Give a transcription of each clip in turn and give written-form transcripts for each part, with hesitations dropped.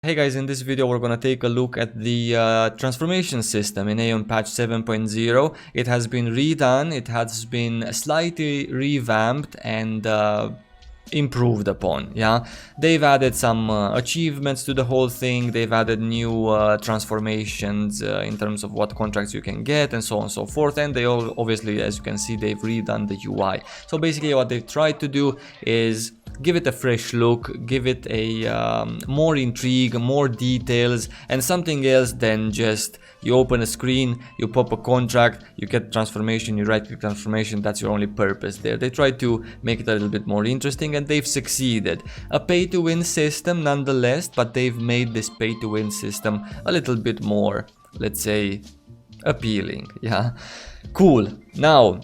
Hey guys, in this video we're gonna take a look at the transformation system in AION patch 7.0. It has been redone, it has been slightly revamped and improved upon. Yeah, they've added some achievements to the whole thing. They've added new transformations in terms of what contracts you can get and so on and so forth, and they all, obviously, as you can see, they've redone the UI. So basically what they've tried to do is give it a fresh look, give it a more intrigue, more details, and something else than just you open a screen, you pop a contract, you get transformation, you right click transformation. That's your only purpose there. They tried to make it a little bit more interesting and they've succeeded. A pay to win system nonetheless, but they've made this pay to win system a little bit more, let's say, appealing. Yeah, cool. Now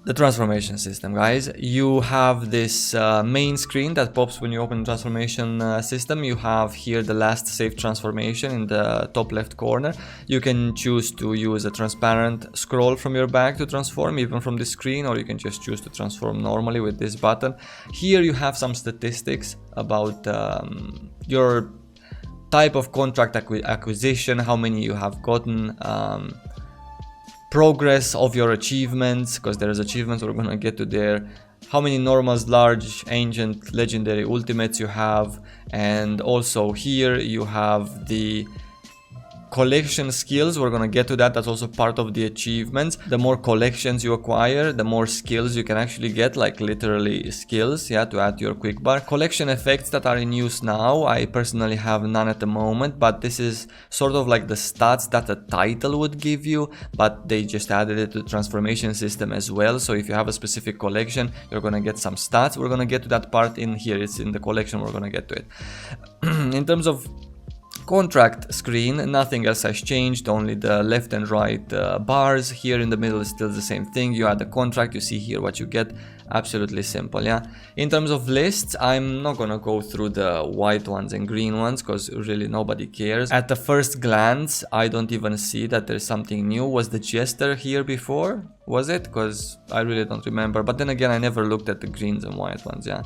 the transformation system, guys. You have this main screen that pops when you open the transformation system. You have here the last saved transformation in the top left corner. You can choose to use a transparent scroll from your back to transform even from the screen, or you can just choose to transform normally with this button. Here you have some statistics about your type of contract acquisition, how many you have gotten, progress of your achievements, because there's achievements, we're gonna get to there, how many normals, large, ancient, legendary ultimates you have, and also here you have the collection skills. We're gonna get to that. That's also part of the achievements. The more collections you acquire, the more skills you can actually get, like literally skills, yeah, to add to your quick bar. Collection effects that are in use now, I personally have none at the moment, but this is sort of like the stats that a title would give you, but they just added it to the transformation system as well. So if you have a specific collection, you're gonna get some stats. We're gonna get to that part in here. It's in the collection, we're gonna get to it. In terms of contract screen, nothing else has changed, only the left and right bars. Here in the middle is still the same thing. You add the contract, you see here what you get. Absolutely simple. Yeah, in terms of lists, I'm not gonna go through the white ones and green ones because really nobody cares. At the first glance, I don't even see that there's something new. Was the jester here before? Was it? Because I really don't remember, but then again, I never looked at the greens and white ones. Yeah,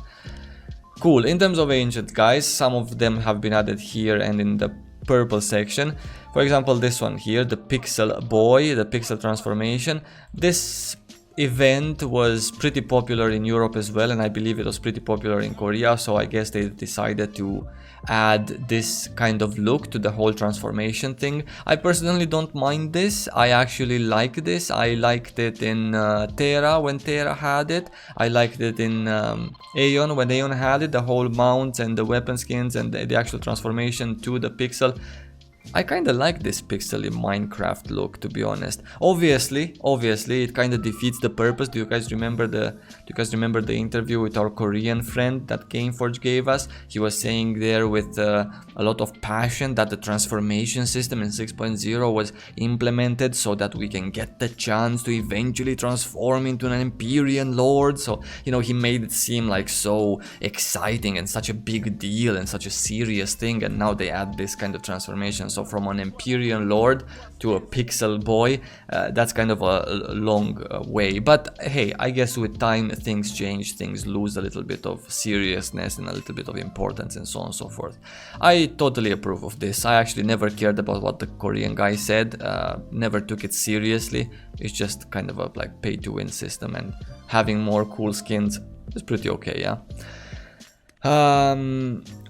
cool. In terms of ancient, guys, some of them have been added here and in the purple section. For example, this one here, the pixel boy, the pixel transformation. This event was pretty popular in Europe as well, and I believe it was pretty popular in Korea, so I guess they decided to add this kind of look to the whole transformation thing. I personally don't mind this. I actually like this. I liked it in Terra when Terra had it. I liked it in AION when AION had it, the whole mounts and the weapon skins and the actual transformation to the pixel. I kinda like this pixely Minecraft look, to be honest. Obviously, it kinda defeats the purpose. Do you guys remember the interview with our Korean friend that Gameforge gave us? He was saying there with a lot of passion that the transformation system in 6.0 was implemented so that we can get the chance to eventually transform into an Empyrean Lord. So, you know, he made it seem like so exciting and such a big deal and such a serious thing, and now they add this kind of transformation. So from an Empyrean Lord to a pixel boy, that's kind of a long way. But hey, I guess with time things change, things lose a little bit of seriousness and a little bit of importance and so on and so forth. I totally approve of this. I actually never cared about what the Korean guy said, never took it seriously. It's just kind of a like pay to win system, and having more cool skins is pretty okay, yeah.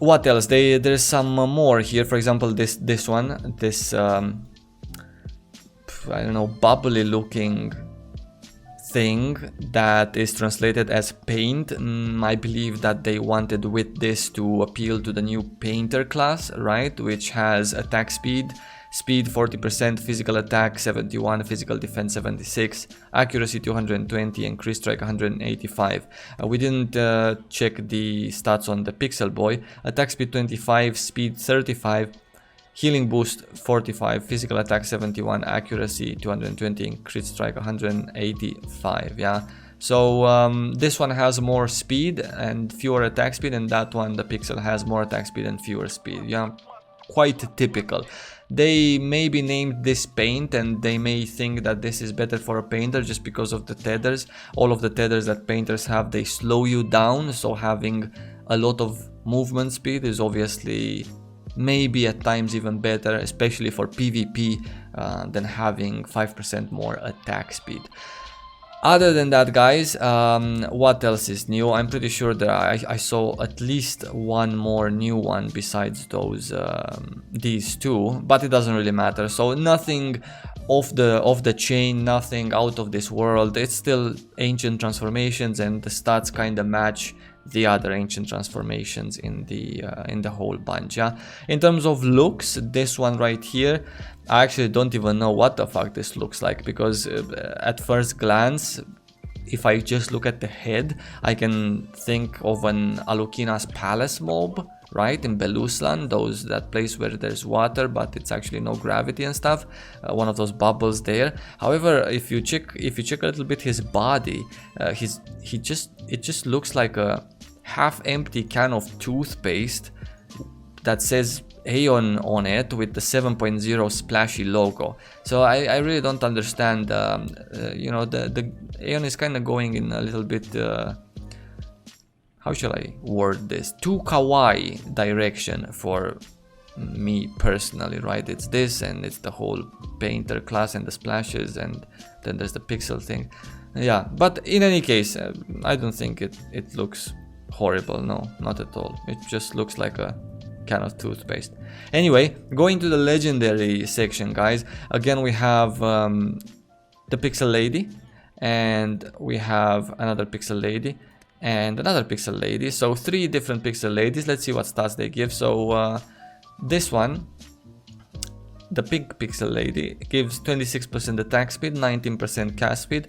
What else? There's some more here. For example, this one, this I don't know, bubbly looking thing that is translated as paint. I believe that they wanted with this to appeal to the new painter class, right? Which has attack speed 40%, physical attack 71, physical defense 76, accuracy 220, and crit strike 185. We didn't check the stats on the pixel boy. Attack speed 25, speed 35, healing boost 45, physical attack 71, accuracy 220, and crit strike 185. Yeah, so this one has more speed and fewer attack speed, and that one, the pixel, has more attack speed and fewer speed. Yeah, quite typical. They may be named this paint and they may think that this is better for a painter just because of the tethers. All of the tethers that painters have, they slow you down, so having a lot of movement speed is obviously maybe at times even better, especially for PvP, than having 5% more attack speed. Other than that, guys, what else is new? I'm pretty sure that I saw at least one more new one besides those these two, but it doesn't really matter. So nothing off the chain, nothing out of this world. It's still ancient transformations, and the stats kind of match the other ancient transformations in the whole bunch. Yeah, in terms of looks, this one right here, I actually don't even know what the fuck this looks like, because at first glance, if I just look at the head, I can think of an Alukina's Palace mob, right, in Beluslan, that place where there's water but it's actually no gravity and stuff, one of those bubbles there. However, if you check a little bit his body, it just looks like a half-empty can of toothpaste that says AION on it with the 7.0 splashy logo. So I really don't understand. You know, the AION is kind of going in a little bit, how shall I word this, too kawaii direction for me personally, right? It's this, and it's the whole painter class and the splashes, and then there's the pixel thing. Yeah, but in any case, I don't think it looks horrible. No, not at all. It just looks like a can of toothpaste. Anyway, going to the legendary section, guys. Again, we have the pixel lady, and we have another pixel lady and another pixel lady. So 3 different pixel ladies. Let's see what stats they give. So this one, the pink pixel lady, gives 26% attack speed, 19% cast speed,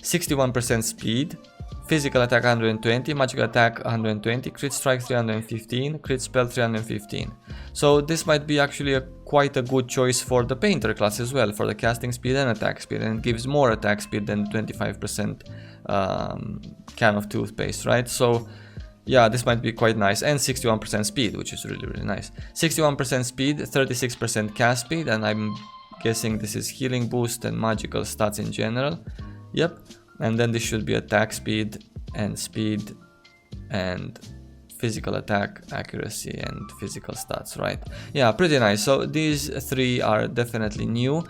61% speed, physical attack 120, magical attack 120, crit strike 315, crit spell 315. So this might be actually quite a good choice for the painter class as well, for the casting speed and attack speed, and it gives more attack speed than 25% can of toothpaste, right? So yeah, this might be quite nice. And 61% speed, which is really nice. 61% speed, 36% cast speed, and I'm guessing this is healing boost and magical stats in general. Yep. And then this should be attack speed and physical attack, accuracy, and physical stats, right? Yeah, pretty nice. So these 3 are definitely new.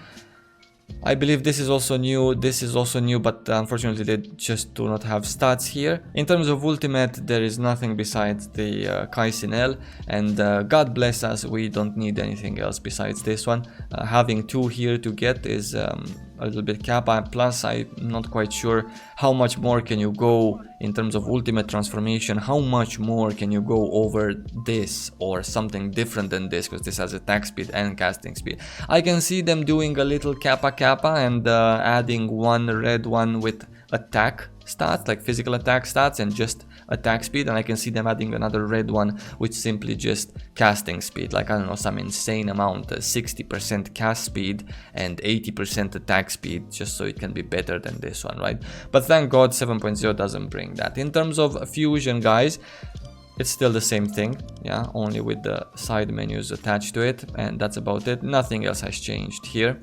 I believe this is also new, this is also new, but unfortunately they just do not have stats here. In terms of ultimate, there is nothing besides the Kaisinel, and God bless us, we don't need anything else besides this one. Having 2 here to get is a little bit kappa, plus I'm not quite sure how much more can you go in terms of ultimate transformation, how much more can you go over this or something different than this, because this has attack speed and casting speed. I can see them doing a little kappa and adding one red one with attack stats, like physical attack stats and just attack speed, and I can see them adding another red one with simply just casting speed, like I don't know, some insane amount, 60% cast speed and 80% attack speed, just so it can be better than this one, right? But thank God 7.0 doesn't bring that. In terms of fusion, guys, it's still the same thing, yeah, only with the side menus attached to it, and that's about it. Nothing else has changed here.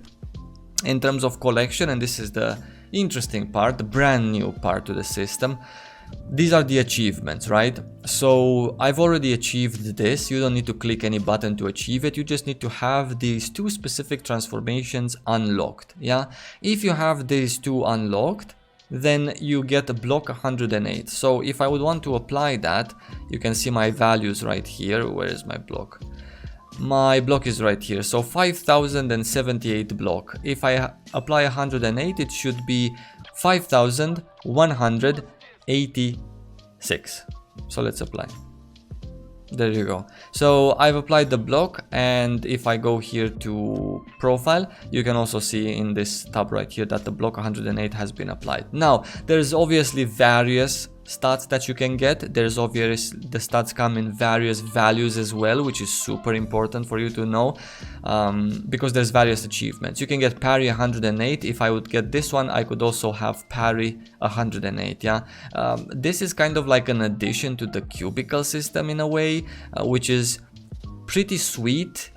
In terms of collection, and this is the interesting part, the brand new part to the system, these are the achievements, right? So I've already achieved this. You don't need to click any button to achieve it. You just need to have these 2 specific transformations unlocked, yeah? If you have these 2 unlocked, then you get a block 108. So if I would want to apply that, you can see my values right here. Where is my block? My block is right here, so 5078 block. If I apply 108, it should be 5186. So let's apply. There you go. So I've applied the block, and if I go here to profile, you can also see in this tab right here that the block 108 has been applied. Now, there's obviously various stats that you can get. There's obvious, the stats come in various values as well, which is super important for you to know, because there's various achievements. You can get parry 108. If I would get this one, I could also have parry 108. Yeah, this is kind of like an addition to the cubicle system in a way, which is pretty sweet.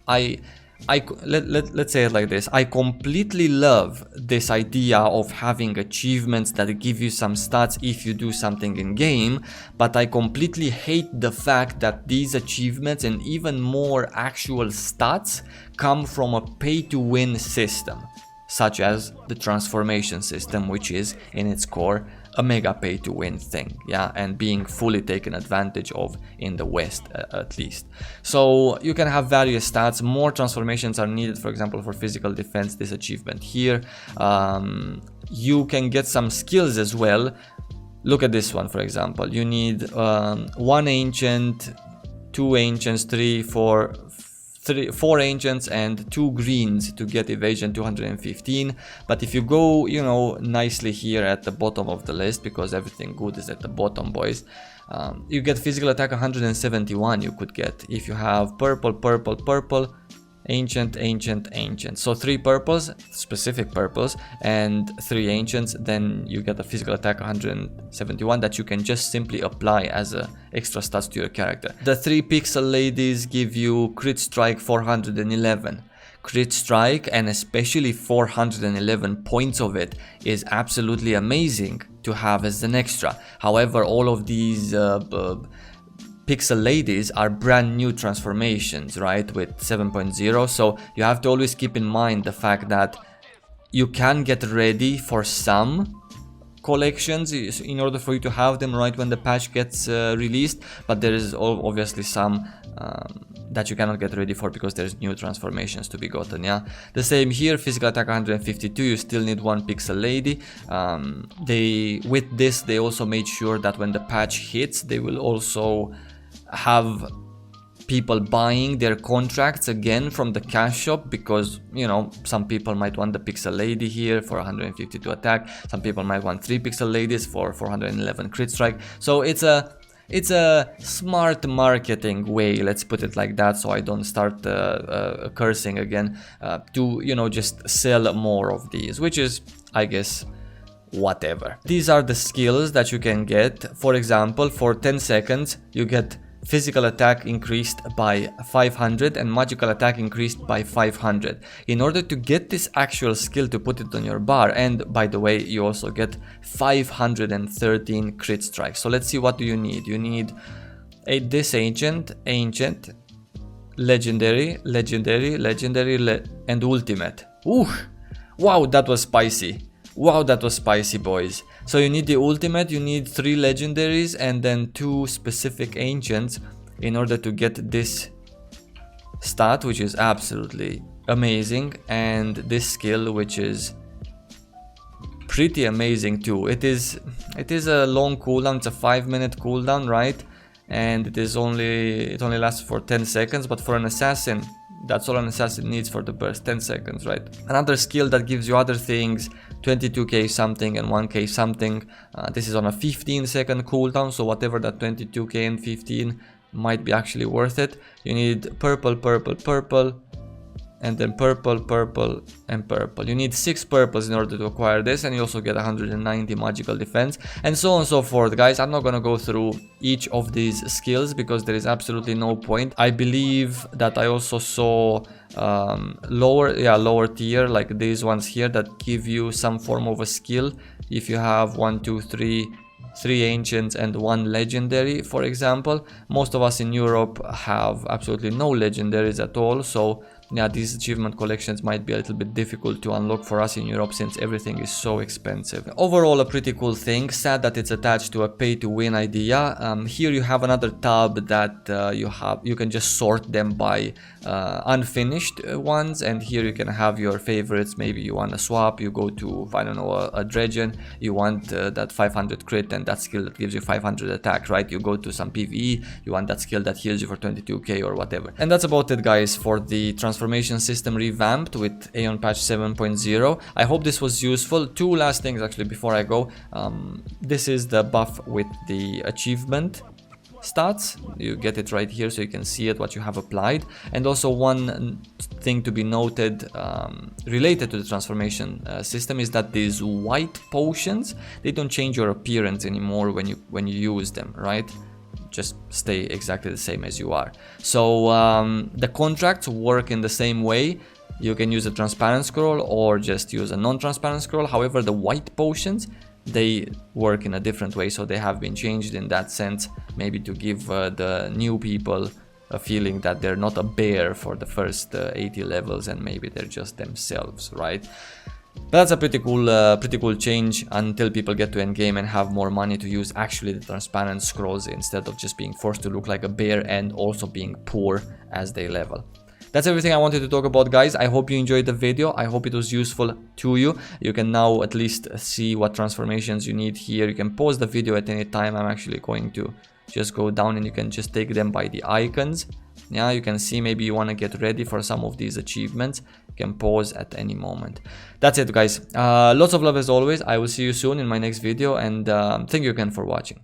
let's say it like this. I completely love this idea of having achievements that give you some stats if you do something in game, but I completely hate the fact that these achievements and even more actual stats come from a pay-to-win system, such as the transformation system, which is in its core a mega pay-to-win thing, yeah, and being fully taken advantage of in the West, at least. So you can have various stats. More transformations are needed, for example, for physical defense, this achievement here. You can get some skills as well. Look at this one, for example. You need 1 ancient, 2 ancients, 4 ancients and 2 greens to get evasion 215. But if you go, you know, nicely here at the bottom of the list, because everything good is at the bottom, boys, you get physical attack 171. You could get if you have purple, purple, purple, ancient, ancient, ancient. So 3 purples, specific purples, and 3 ancients, then you get a physical attack 171 that you can just simply apply as a extra stats to your character. The 3 pixel ladies give you crit strike 411. Crit strike, and especially 411 points of it, is absolutely amazing to have as an extra. However, all of these pixel ladies are brand new transformations, right, with 7.0, so you have to always keep in mind the fact that you can get ready for some collections in order for you to have them right when the patch gets released, but there is obviously some that you cannot get ready for because there's new transformations to be gotten, yeah. The same here, physical attack 152, you still need 1 pixel lady. With this they also made sure that when the patch hits, they will also have people buying their contracts again from the cash shop, because, you know, some people might want the pixel lady here for 152 attack, some people might want 3 pixel ladies for 411 crit strike. So it's a smart marketing way, let's put it like that, so I don't start cursing again, to, you know, just sell more of these, which is, I guess, whatever. These are the skills that you can get. For example, for 10 seconds you get physical attack increased by 500 and magical attack increased by 500. In order to get this actual skill to put it on your bar, and by the way, you also get 513 crit strikes. So let's see, what do you need? You need this ancient, legendary, and ultimate. Ooh, wow, that was spicy. Wow, that was spicy, boys. So you need the ultimate, you need 3 legendaries and then 2 specific ancients in order to get this stat, which is absolutely amazing, and this skill, which is pretty amazing too. It is a long cooldown, it's a 5-minute cooldown, right? And it only lasts for 10 seconds, but for an assassin, that's all an assassin needs for the burst, 10 seconds, right? Another skill that gives you other things, 22k something and 1k something. This is on a 15-second cooldown, so whatever that 22k and 15 might be actually worth it. You need purple, purple, purple, and then purple, purple, and purple. You need 6 purples in order to acquire this, and you also get 190 magical defense, and so on and so forth. Guys, I'm not gonna go through each of these skills because there is absolutely no point. I believe that I also saw lower tier, like these ones here, that give you some form of a skill if you have 1, 2, 3 ancients and 1 legendary, for example. Most of us in Europe have absolutely no legendaries at all, so yeah, these achievement collections might be a little bit difficult to unlock for us in Europe since everything is so expensive. Overall, a pretty cool thing. Sad that it's attached to a pay-to-win idea. Here you have another tab that you can just sort them by unfinished ones, and here you can have your favorites. Maybe you want a swap, you go to, I don't know, a Dredgen, you want that 500 crit and that skill that gives you 500 attack, right? You go to some PvE, you want that skill that heals you for 22k or whatever. And that's about it, guys, for the transformation system revamped with AION patch 7.0. I hope this was useful. 2 last things actually before I go. This is the buff with the achievement stats. You get it right here so you can see it, what you have applied. And also one thing to be noted related to the transformation system is that these white potions, they don't change your appearance anymore when you use them, right? just stay exactly the same as you are. So the contracts work in the same way. You can use a transparent scroll or just use a non-transparent scroll. However, the white potions, they work in a different way, so they have been changed in that sense, maybe to give the new people a feeling that they're not a bear for the first 80 levels and maybe they're just themselves, right? That's a pretty cool change until people get to end game and have more money to use actually the transparent scrolls instead of just being forced to look like a bear and also being poor as they level. That's everything I wanted to talk about, guys. I hope you enjoyed the video. I hope it was useful to you. You can now at least see what transformations you need here. You can pause the video at any time. I'm actually going to just go down and you can just take them by the icons. Yeah, you can see maybe you want to get ready for some of these achievements. You can pause at any moment. That's it, guys. Lots of love as always. I will see you soon in my next video, and thank you again for watching.